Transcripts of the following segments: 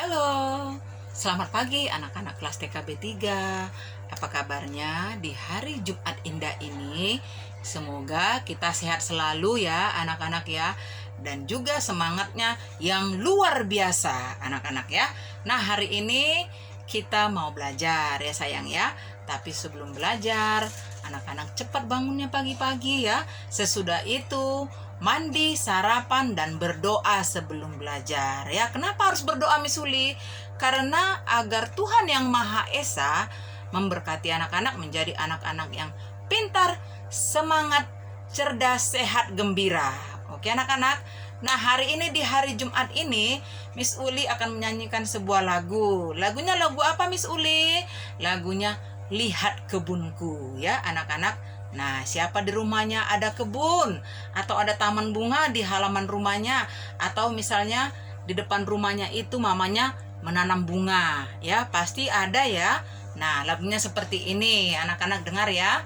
Halo, selamat pagi anak-anak kelas TKB 3. Apa kabarnya di hari Jumat indah ini? Semoga kita sehat selalu ya anak-anak ya. Dan juga semangatnya yang luar biasa anak-anak ya. Nah, hari ini kita mau belajar ya sayang ya. Tapi sebelum belajar, anak-anak cepat bangunnya pagi-pagi ya. Sesudah itu mandi, sarapan, dan berdoa sebelum belajar ya. Kenapa harus berdoa Misuli? Karena agar Tuhan yang Maha Esa memberkati anak-anak menjadi anak-anak yang pintar, semangat, cerdas, sehat, gembira. Oke anak-anak. Nah, hari ini di hari Jumat ini Miss Uli akan menyanyikan sebuah lagu. Lagunya lagu apa Miss Uli? Lagunya Lihat Kebunku ya anak-anak. Nah, siapa di rumahnya ada kebun atau ada taman bunga di halaman rumahnya, atau misalnya di depan rumahnya itu mamanya menanam bunga ya, pasti ada ya. Nah, lagunya seperti ini, anak-anak dengar ya.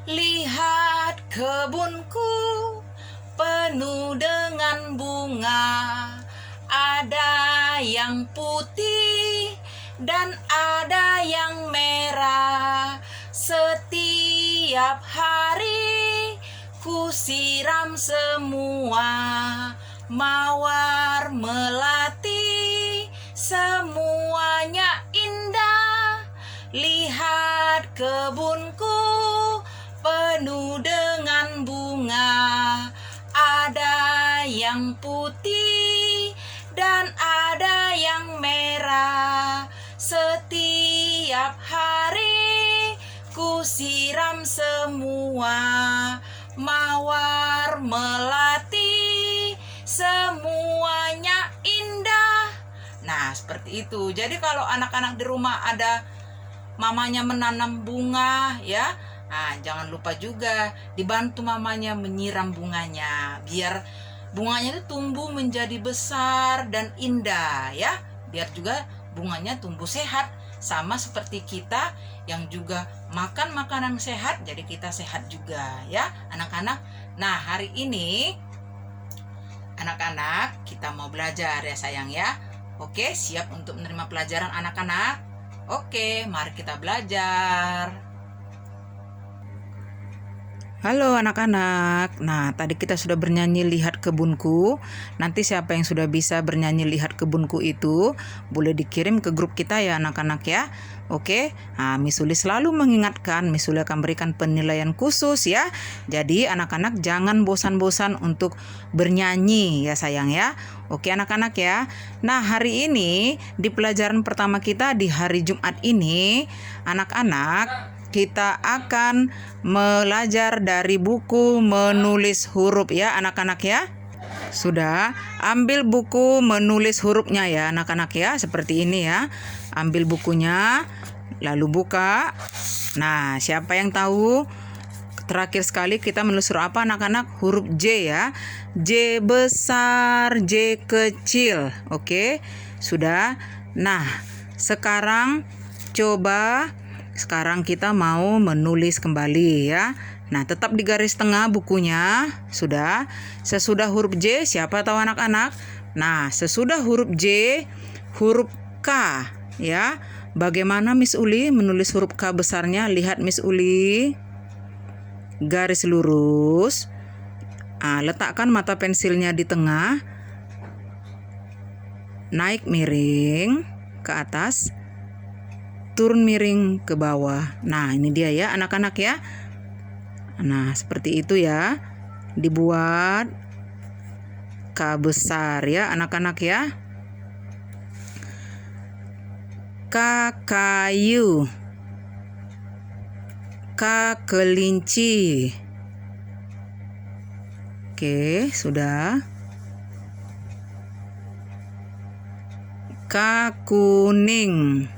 Lihat kebunku penuh dengan bunga, ada yang putih dan ada yang merah. Setiap hari ku siram semua, mawar melati, semuanya indah. Lihat kebunku penuh dengan bunga, ada yang putih dan ada yang merah. Setiap hari ku siram semua, mawar melati, semuanya indah. Nah, seperti itu. Jadi kalau anak-anak di rumah ada mamanya menanam bunga ya, nah, jangan lupa juga dibantu mamanya menyiram bunganya, biar bunganya itu tumbuh menjadi besar dan indah ya, biar juga bunganya tumbuh sehat, sama seperti kita yang juga makan makanan sehat, jadi kita sehat juga ya anak-anak. Nah, hari ini anak-anak kita mau belajar ya sayang ya. Oke, siap untuk menerima pelajaran anak-anak? Oke, mari kita belajar. Halo anak-anak. Nah, tadi kita sudah bernyanyi Lihat Kebunku. Nanti siapa yang sudah bisa bernyanyi Lihat Kebunku itu boleh dikirim ke grup kita ya anak-anak ya. Oke. Nah, Miss Uli selalu mengingatkan, Miss Uli akan berikan penilaian khusus ya. Jadi anak-anak jangan bosan-bosan untuk bernyanyi ya sayang ya. Oke anak-anak ya. Nah, hari ini di pelajaran pertama kita di hari Jumat ini, anak-anak kita akan belajar dari buku menulis huruf ya anak-anak ya. Sudah, ambil buku menulis hurufnya ya anak-anak ya, seperti ini ya. Ambil bukunya, lalu buka. Nah, siapa yang tahu terakhir sekali kita menulis huruf apa anak-anak? Huruf J ya. J besar, J kecil. Oke, sudah. Nah, sekarang sekarang kita mau menulis kembali ya. Nah, tetap di garis tengah bukunya. Sudah. Sesudah huruf J, siapa tahu anak-anak? Nah, sesudah huruf J, huruf K ya. Bagaimana Miss Uli menulis huruf K besarnya? Lihat Miss Uli. Garis lurus. Letakkan mata pensilnya di tengah. Naik miring ke atas. Turun miring ke bawah. Nah, ini dia ya anak-anak ya. Nah, seperti itu ya. Dibuat K besar ya anak-anak ya. K kayu. K kelinci. Oke, sudah. K kuning.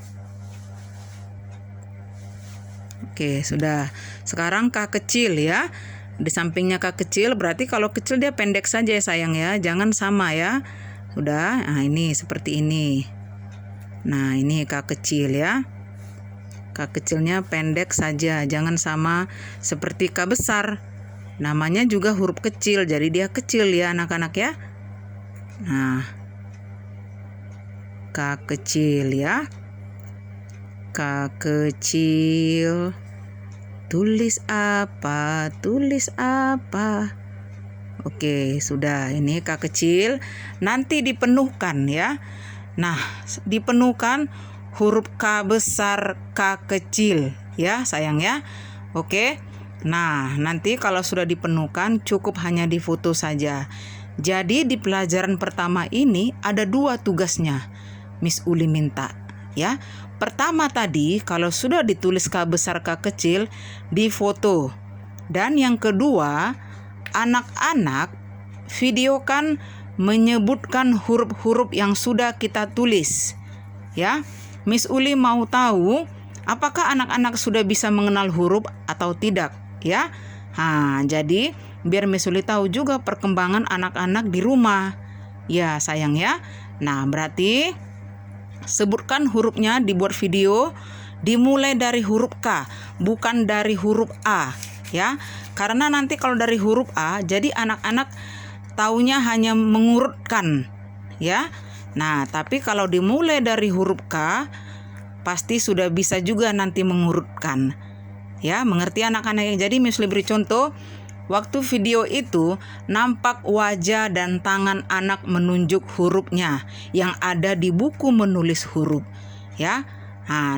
Oke, sudah. Sekarang K kecil ya. Di sampingnya K kecil, berarti kalau kecil dia pendek saja ya sayang ya. Jangan sama ya. Sudah. Nah, ini seperti ini. Nah, ini K kecil ya. K kecilnya pendek saja. Jangan sama seperti K besar. Namanya juga huruf kecil, jadi dia kecil ya anak-anak ya. Nah, K kecil ya. K kecil. Tulis apa? Tulis apa? Oke, sudah. Ini K kecil. Nanti dipenuhkan ya. Nah, dipenuhkan huruf K besar, K kecil ya sayang ya. Oke. Nah, nanti kalau sudah dipenuhkan cukup hanya difoto saja. Jadi di pelajaran pertama ini ada 2 tugasnya Miss Uli minta ya. Pertama tadi kalau sudah ditulis K besar K kecil difoto. Dan yang kedua, anak-anak videokan menyebutkan huruf-huruf yang sudah kita tulis ya. Miss Uli mau tahu apakah anak-anak sudah bisa mengenal huruf atau tidak ya. Jadi biar Miss Uli tahu juga perkembangan anak-anak di rumah ya sayang ya. Nah, berarti sebutkan hurufnya, dibuat video, dimulai dari huruf K, bukan dari huruf A ya. Karena nanti kalau dari huruf A, jadi anak-anak taunya hanya mengurutkan ya. Nah, tapi kalau dimulai dari huruf K, pasti sudah bisa juga nanti mengurutkan ya. Mengerti anak-anak? Jadi Miss Uli beri contoh. Waktu video itu nampak wajah dan tangan anak menunjuk hurufnya yang ada di buku menulis huruf ya.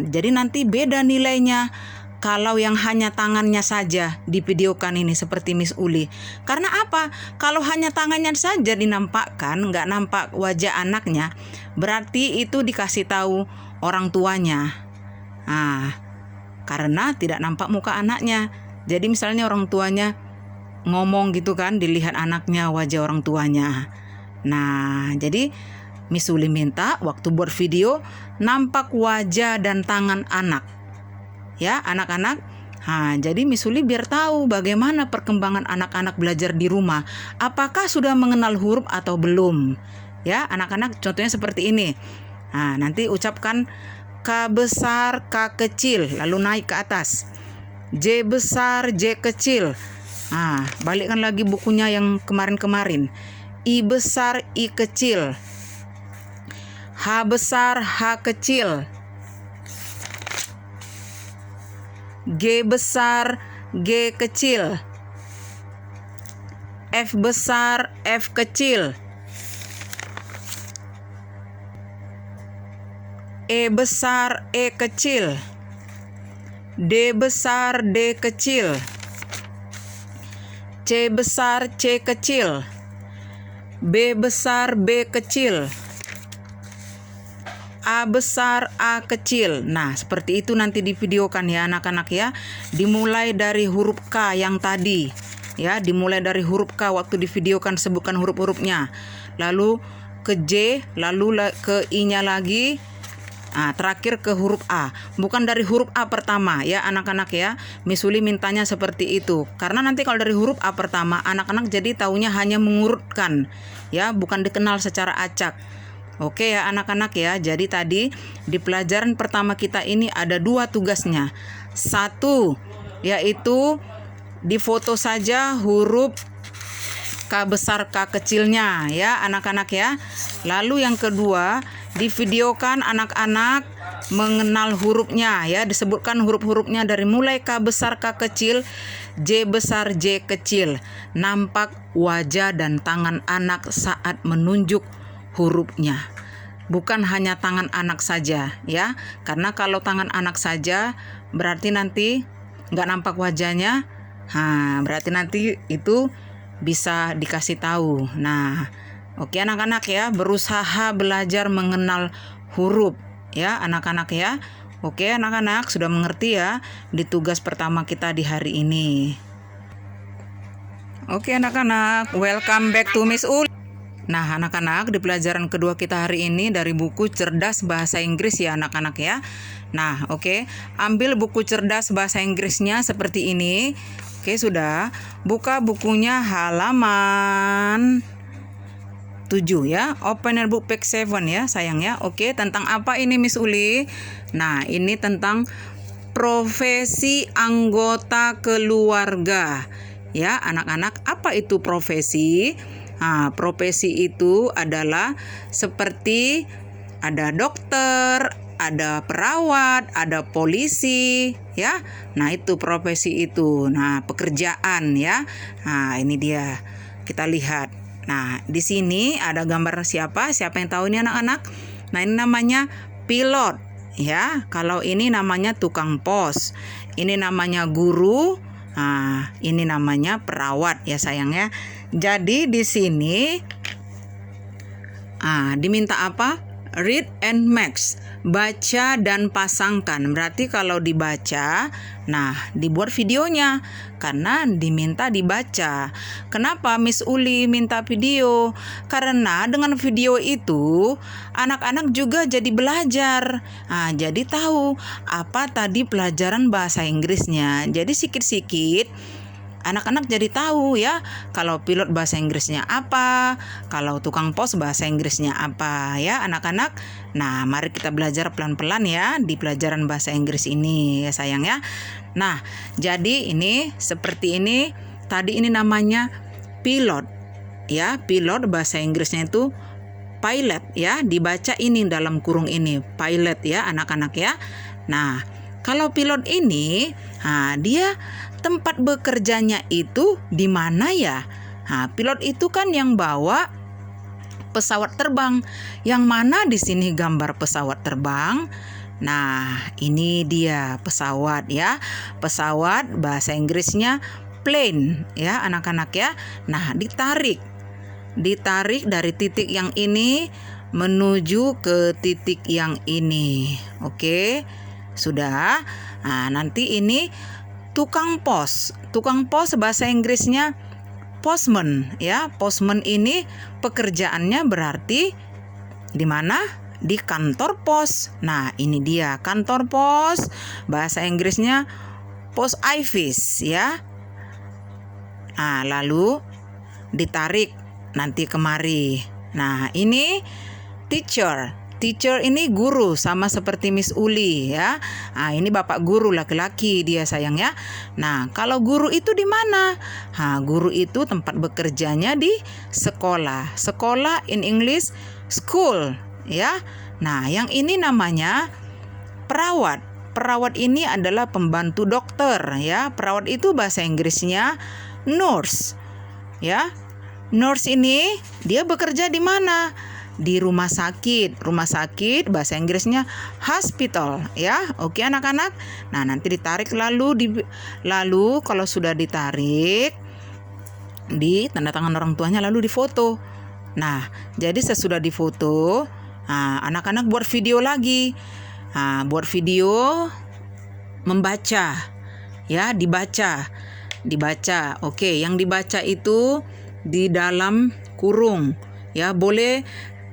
Jadi nanti beda nilainya kalau yang hanya tangannya saja divideokan ini seperti Miss Uli. Karena apa? Kalau hanya tangannya saja dinampakkan, nggak nampak wajah anaknya, berarti itu dikasih tahu orang tuanya. Karena tidak nampak muka anaknya. Jadi misalnya orang tuanya ngomong gitu kan, dilihat anaknya wajah orang tuanya. Nah, jadi Miss Uli minta waktu buat video nampak wajah dan tangan anak ya anak-anak. Jadi Miss Uli biar tahu bagaimana perkembangan anak-anak belajar di rumah, apakah sudah mengenal huruf atau belum ya anak-anak. Contohnya seperti ini. Nanti ucapkan K besar K kecil, lalu naik ke atas. J besar J kecil. Balikkan lagi bukunya yang kemarin-kemarin. I besar I kecil. H besar H kecil. G besar G kecil. F besar F kecil. E besar E kecil. D besar D kecil. C besar C kecil. B besar B kecil. A besar A kecil. Nah, seperti itu nanti divideokan ya anak-anak ya. Dimulai dari huruf K yang tadi ya, dimulai dari huruf K waktu divideokan sebutkan huruf-hurufnya. Lalu ke J, lalu ke I-nya lagi. Terakhir ke huruf A, bukan dari huruf A pertama ya anak-anak ya. Miss Uli mintanya seperti itu karena nanti kalau dari huruf A pertama anak-anak jadi taunya hanya mengurutkan ya, bukan dikenal secara acak. Oke ya anak-anak ya. Jadi tadi di pelajaran pertama kita ini ada 2 tugasnya. 1 yaitu difoto saja huruf K besar K kecilnya ya anak-anak ya. Lalu yang kedua, divideokan anak-anak mengenal hurufnya ya, disebutkan huruf-hurufnya dari mulai K besar K kecil, J besar J kecil. Nampak wajah dan tangan anak saat menunjuk hurufnya. Bukan hanya tangan anak saja ya. Karena kalau tangan anak saja berarti nanti nggak nampak wajahnya. Berarti nanti itu bisa dikasih tahu. Nah, oke anak-anak ya, berusaha belajar mengenal huruf ya anak-anak ya. Oke anak-anak sudah mengerti ya di tugas pertama kita di hari ini. Oke anak-anak, welcome back to Miss Uli. Nah anak-anak, di pelajaran kedua kita hari ini dari buku Cerdas Bahasa Inggris ya anak-anak ya. Nah oke, ambil buku Cerdas Bahasa Inggrisnya seperti ini. Oke sudah, buka bukunya halaman 7 ya. Open your book page 7 ya sayang ya. Oke, tentang apa ini Miss Uli? Nah, ini tentang profesi anggota keluarga. Ya, anak-anak, apa itu profesi? Profesi itu adalah seperti ada dokter, ada perawat, ada polisi, ya. Nah, itu profesi itu. Nah, pekerjaan ya. Nah, ini dia. Kita lihat. Nah, di sini ada gambar siapa? Siapa yang tahu ini anak-anak? Nah, ini namanya pilot, ya. Kalau ini namanya tukang pos. Ini namanya guru. Nah, ini namanya perawat ya sayang ya. Jadi di sini diminta apa? Read and match, baca dan pasangkan. Berarti kalau dibaca, nah dibuat videonya karena diminta dibaca. Kenapa Miss Uli minta video? Karena dengan video itu anak-anak juga jadi belajar. Nah, jadi tahu apa tadi pelajaran bahasa Inggrisnya. Jadi sikit-sikit anak-anak jadi tahu ya, kalau pilot bahasa Inggrisnya apa, kalau tukang pos bahasa Inggrisnya apa ya anak-anak. Nah, mari kita belajar pelan-pelan ya di pelajaran bahasa Inggris ini ya sayang ya. Nah, jadi ini seperti ini. Tadi ini namanya pilot ya, pilot bahasa Inggrisnya itu pilot ya, dibaca ini dalam kurung ini pilot ya anak-anak ya. Nah, kalau pilot ini, dia tempat bekerjanya itu di mana ya? Nah, pilot itu kan yang bawa pesawat terbang. Yang mana di sini gambar pesawat terbang? Nah, ini dia pesawat ya. Pesawat bahasa Inggrisnya plane ya anak-anak ya. Nah, ditarik dari titik yang ini menuju ke titik yang ini. Oke. Sudah. Nah, nanti ini tukang pos bahasa Inggrisnya postman ya. Postman ini pekerjaannya berarti di mana? Di kantor pos. Nah, ini dia kantor pos, bahasa Inggrisnya post office ya. Nah, lalu ditarik nanti kemari. Nah, ini teacher ini guru, sama seperti Miss Uli ya. Nah, ini bapak guru laki-laki dia sayang ya. Nah, kalau guru itu di mana? Nah, guru itu tempat bekerjanya di sekolah. Sekolah in English school ya. Nah, yang ini namanya perawat. Perawat ini adalah pembantu dokter ya. Perawat itu bahasa Inggrisnya nurse ya. Nurse ini dia bekerja di mana? Di rumah sakit. Rumah sakit bahasa Inggrisnya hospital ya. Oke anak-anak. Nah, nanti ditarik lalu kalau sudah ditarik di tanda tangan orang tuanya lalu difoto. Nah, jadi sesudah difoto, anak-anak buat video lagi. Buat video membaca ya, dibaca. Oke, yang dibaca itu di dalam kurung ya. Boleh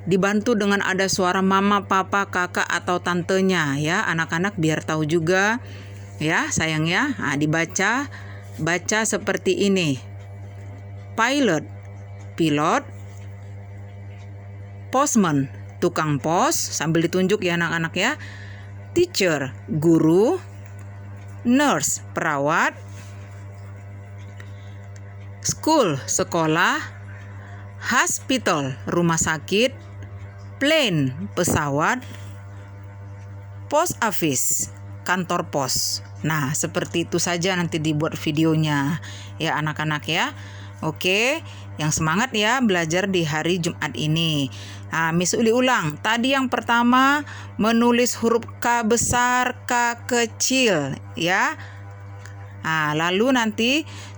dibantu dengan ada suara mama, papa, kakak atau tantenya ya anak-anak biar tahu juga ya sayang ya. Baca seperti ini. Pilot postman tukang pos sambil ditunjuk ya anak-anak ya. Teacher guru, nurse perawat, school sekolah, hospital rumah sakit, plane pesawat, post office kantor pos. Nah, seperti itu saja nanti dibuat videonya ya anak-anak ya. Oke, yang semangat ya belajar di hari Jumat ini. Miss Uli ulang. Tadi yang pertama menulis huruf K besar, K kecil ya. Lalu nanti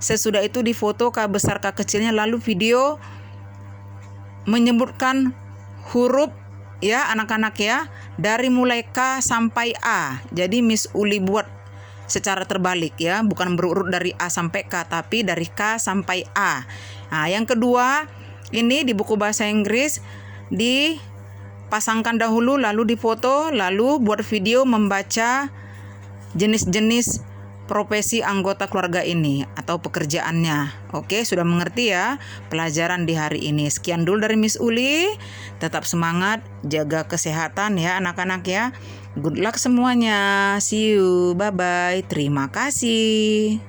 sesudah itu difoto K besar, K kecilnya, lalu video menyebutkan huruf ya anak-anak ya, dari mulai K sampai A. Jadi Miss Uli buat secara terbalik ya, bukan berurut dari A sampai K, tapi dari K sampai A. Yang kedua ini di buku bahasa Inggris dipasangkan dahulu, lalu difoto, lalu buat video membaca jenis-jenis profesi anggota keluarga ini atau pekerjaannya. Oke, sudah mengerti ya pelajaran di hari ini. Sekian dulu dari Miss Uli. Tetap semangat, jaga kesehatan ya anak-anak ya. Good luck semuanya. See you. Bye-bye. Terima kasih.